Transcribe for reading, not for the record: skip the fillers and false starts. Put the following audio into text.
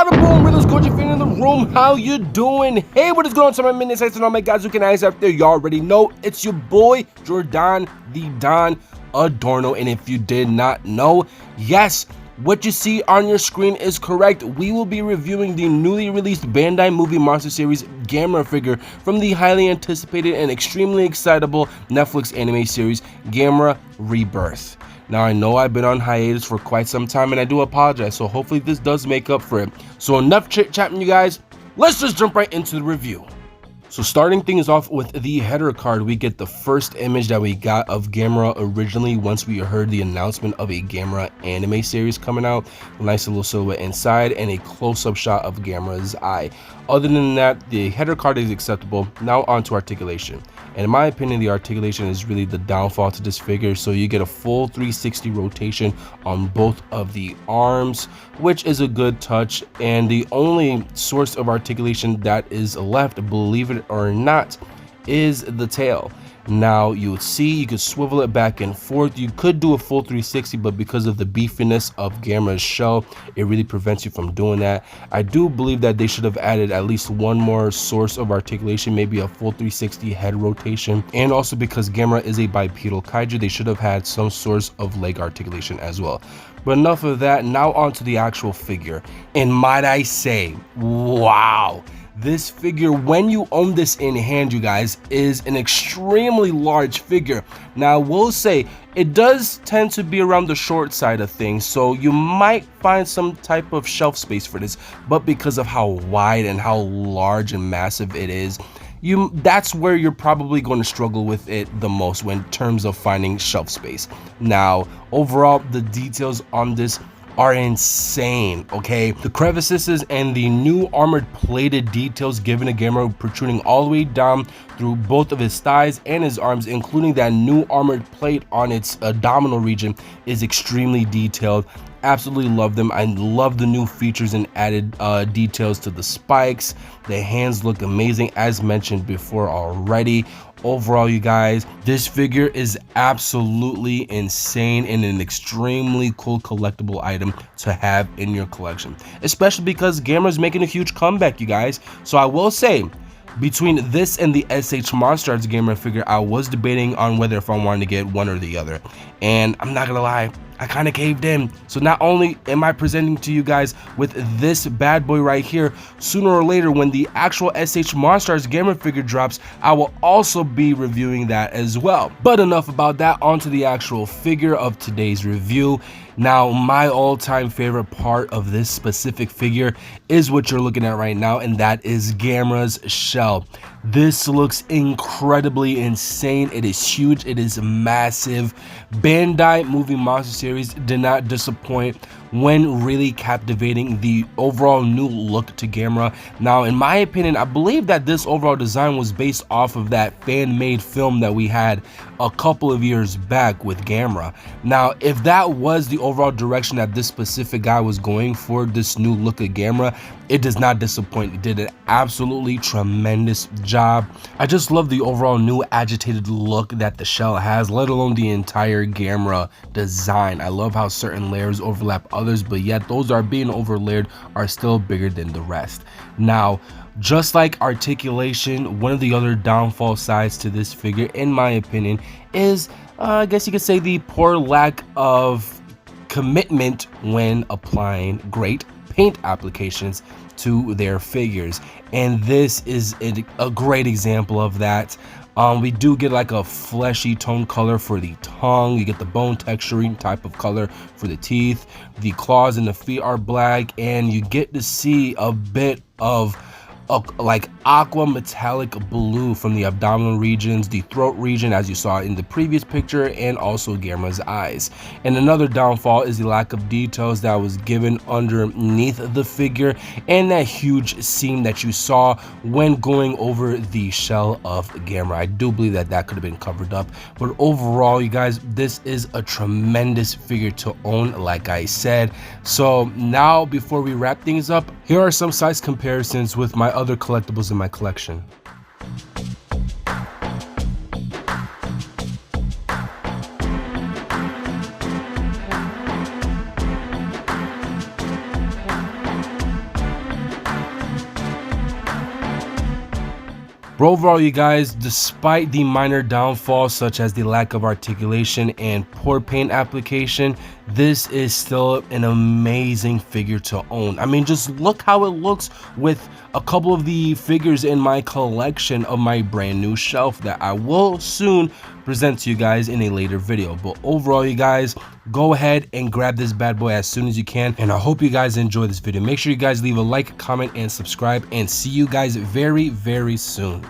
Bada boom, Riddles Coach fan in the room. How you doing? Hey, what is going on to my mini sites and all my guys who can eyes out there? You already know it's your boy Jordan the Don Adorno. And if you did not know, yes, what you see on your screen is correct. We will be reviewing the newly released Bandai movie monster series Gamera figure from the highly anticipated and extremely excitable Netflix anime series Gamera Rebirth. Now, I know I've been on hiatus for quite some time and I do apologize, so hopefully this does make up for it. So enough chit-chatting, you guys. Let's just jump right into the review. So starting things off with the header card, we get the first image that we got of Gamera originally once we heard the announcement of a Gamera anime series coming out. A nice little silhouette inside and a close-up shot of Gamera's eye. Other than that, the header card is acceptable. Now on to articulation. And in my opinion, the articulation is really the downfall to this figure. So you get a full 360 rotation on both of the arms, which is a good touch. And the only source of articulation that is left, believe it or not, is the tail. Now you would see you could swivel it back and forth. You could do a full 360, but because of the beefiness of Gamera's shell, it really prevents you from doing that. I do believe that they should have added at least one more source of articulation, maybe a full 360 head rotation. And also because Gamera is a bipedal kaiju, they should have had some source of leg articulation as well. But enough of that, now on to the actual figure. And might I say, wow. This figure, when you own this in hand, you guys, is an extremely large figure. Now, I will say, it does tend to be around the short side of things, so you might find some type of shelf space for this, but because of how wide and how large and massive it is, that's where you're probably going to struggle with it the most when terms of finding shelf space. Now, overall, the details on this are insane, okay? The crevices and the new armored plated details given to Gamera protruding all the way down through both of his thighs and his arms, including that new armored plate on its abdominal region, is extremely detailed. Absolutely love them. I love the new features and added details to the spikes. The hands look amazing, as mentioned before already. Overall, you guys, this figure is absolutely insane and an extremely cool collectible item to have in your collection, especially because Gamera's making a huge comeback, you guys. So I will say, between this and the SH Monster Arts Gamera figure, I was debating on whether if I wanted to get one or the other, and I'm not gonna lie, I kind of caved in. So not only am I presenting to you guys with this bad boy right here, sooner or later when the actual SH Monster Arts Gamera figure drops, I will also be reviewing that as well. But enough about that, on to the actual figure of today's review. Now, my all-time favorite part of this specific figure is what you're looking at right now, and that is Gamera's shell. This looks incredibly insane. It is huge. It is massive. Bandai movie monster series did not disappoint when really captivating the overall new look to Gamera. Now, in my opinion, I believe that this overall design was based off of that fan-made film that we had a couple of years back with Gamera. Now, if that was the overall direction that this specific guy was going for, this new look of Gamera, it does not disappoint. It did an absolutely tremendous job. I just love the overall new agitated look that the shell has, let alone the entire Gamera design. I love how certain layers overlap others, but yet those are being overlaid are still bigger than the rest. Now, just like articulation, one of the other downfall sides to this figure, in my opinion, is I guess you could say the poor lack of commitment when applying great paint applications to their figures, and this is a great example of that. We do get like a fleshy tone color for the tongue. You get the bone texturing type of color for the teeth. The claws and the feet are black, and you get to see a bit of like aqua metallic blue from the abdominal regions, the throat region as you saw in the previous picture, and also Gamera's eyes. And another downfall is the lack of details that was given underneath the figure and that huge seam that you saw when going over the shell of Gamera. I do believe that that could have been covered up, but overall, you guys, this is a tremendous figure to own, like I said. So now, before we wrap things up, here are some size comparisons with my other collectibles in my collection. But overall, you guys, despite the minor downfalls such as the lack of articulation and poor paint application, this is still an amazing figure to own. I mean, just look how it looks with a couple of the figures in my collection of my brand new shelf that I will soon present to you guys in a later video. But overall, you guys, go ahead and grab this bad boy as soon as you can, and I hope you guys enjoy this video. Make sure you guys leave a like, comment, and subscribe, and see you guys very, very soon.